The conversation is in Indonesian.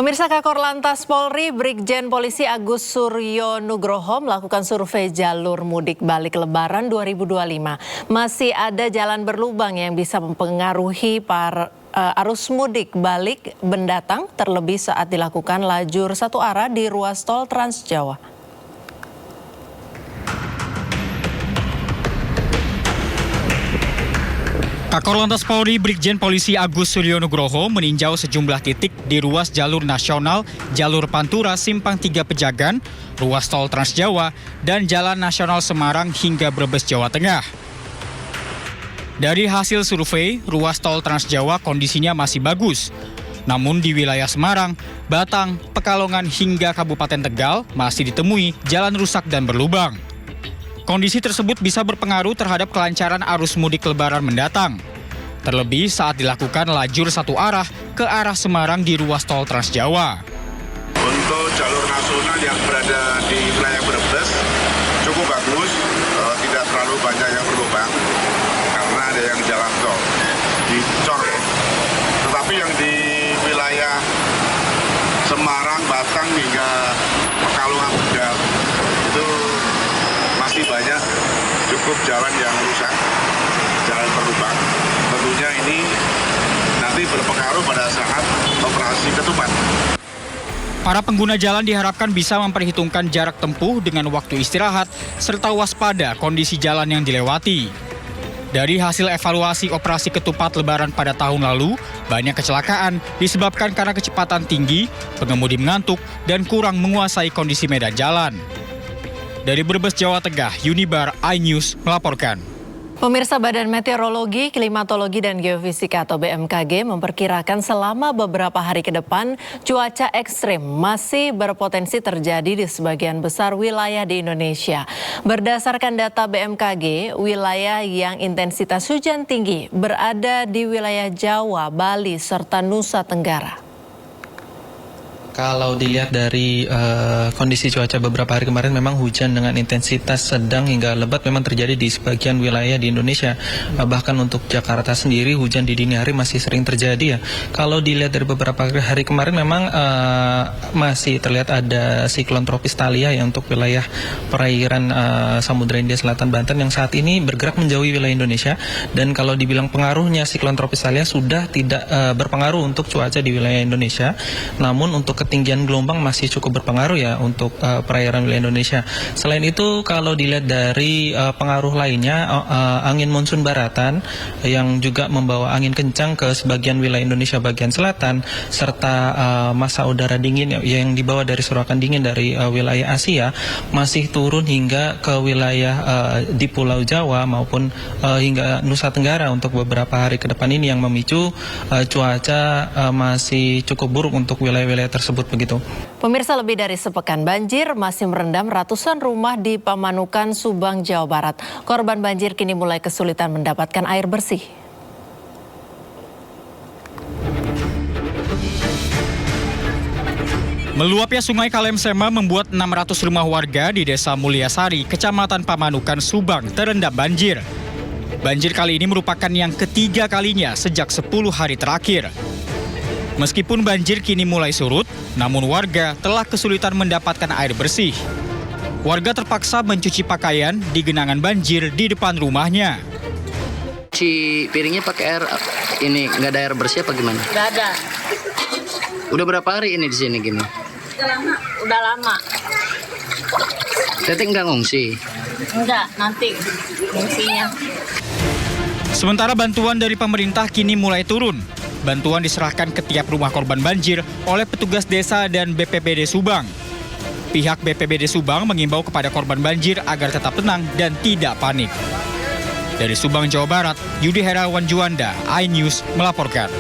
Pemirsa, Kakor Lantas Polri Brigjen Polisi Agus Suryo Nugroho melakukan survei jalur mudik balik Lebaran 2025. Masih ada jalan berlubang yang bisa mempengaruhi arus mudik balik mendatang, terlebih saat dilakukan lajur satu arah di ruas tol Trans Jawa. Kakor Lantas Polri Brigjen Polisi Agus Suryo Nugroho meninjau sejumlah titik di ruas jalur nasional, jalur Pantura Simpang 3 Pejagan, ruas tol Trans Jawa, dan Jalan Nasional Semarang hingga Brebes, Jawa Tengah. Dari hasil survei, ruas tol Trans Jawa kondisinya masih bagus. Namun di wilayah Semarang, Batang, Pekalongan hingga Kabupaten Tegal masih ditemui jalan rusak dan berlubang. Kondisi tersebut bisa berpengaruh terhadap kelancaran arus mudik Lebaran mendatang. Terlebih saat dilakukan lajur satu arah ke arah Semarang di ruas tol Trans Jawa. Untuk jalur nasional yang berada di wilayah Brebes cukup bagus, tidak terlalu banyak yang berlubang karena ada yang jalan tol dicor. Tetapi yang di wilayah Semarang, Batang hingga Pekalongan Tegal itu masih banyak cukup jalan yang rusak, jalan berlubang. Tentunya ini nanti berpengaruh pada saat operasi ketupat. Para pengguna jalan diharapkan bisa memperhitungkan jarak tempuh dengan waktu istirahat serta waspada kondisi jalan yang dilewati. Dari hasil evaluasi operasi ketupat Lebaran pada tahun lalu, banyak kecelakaan disebabkan karena kecepatan tinggi, pengemudi mengantuk, dan kurang menguasai kondisi medan jalan. Dari Brebes, Jawa Tengah, Unibar iNews melaporkan. Pemirsa, Badan Meteorologi, Klimatologi, dan Geofisika atau BMKG memperkirakan selama beberapa hari ke depan cuaca ekstrim masih berpotensi terjadi di sebagian besar wilayah di Indonesia. Berdasarkan data BMKG, wilayah yang intensitas hujan tinggi berada di wilayah Jawa, Bali, serta Nusa Tenggara. Kalau dilihat dari kondisi cuaca beberapa hari kemarin, memang hujan dengan intensitas sedang hingga lebat memang terjadi di sebagian wilayah di Indonesia. Bahkan untuk Jakarta sendiri hujan di dini hari masih sering terjadi ya. Kalau dilihat dari beberapa hari kemarin memang masih terlihat ada siklon tropis Thalia ya untuk wilayah perairan Samudra Hindia Selatan Banten yang saat ini bergerak menjauhi wilayah Indonesia. Dan kalau dibilang pengaruhnya siklon tropis Thalia sudah tidak berpengaruh untuk cuaca di wilayah Indonesia. Namun untuk ketinggian gelombang masih cukup berpengaruh ya untuk perairan wilayah Indonesia. Selain itu, kalau dilihat dari pengaruh lainnya, angin monsun baratan yang juga membawa angin kencang ke sebagian wilayah Indonesia bagian selatan, serta massa udara dingin yang dibawa dari surakan dingin dari wilayah Asia masih turun hingga ke wilayah di Pulau Jawa maupun hingga Nusa Tenggara untuk beberapa hari ke depan ini yang memicu cuaca masih cukup buruk untuk wilayah-wilayah tersebut begitu. Pemirsa, lebih dari sepekan banjir masih merendam ratusan rumah di Pamanukan, Subang, Jawa Barat. Korban banjir kini mulai kesulitan mendapatkan air bersih. Meluapnya Sungai Kalemsema membuat 600 rumah warga di Desa Mulyasari, Kecamatan Pamanukan, Subang terendam banjir. Banjir kali ini merupakan yang ketiga kalinya sejak 10 hari terakhir. Meskipun banjir kini mulai surut, namun warga telah kesulitan mendapatkan air bersih. Warga terpaksa mencuci pakaian di genangan banjir di depan rumahnya. Si piringnya pakai air ini, nggak ada air bersih apa gimana? Nggak ada. Udah berapa hari ini di sini gini? Udah lama. Teteh nggak ngungsi? Enggak, nanti fungsinya. Sementara bantuan dari pemerintah kini mulai turun. Bantuan diserahkan ke tiap rumah korban banjir oleh petugas desa dan BPBD Subang. Pihak BPBD Subang mengimbau kepada korban banjir agar tetap tenang dan tidak panik. Dari Subang, Jawa Barat, Yudi Herawan Juanda, iNews melaporkan.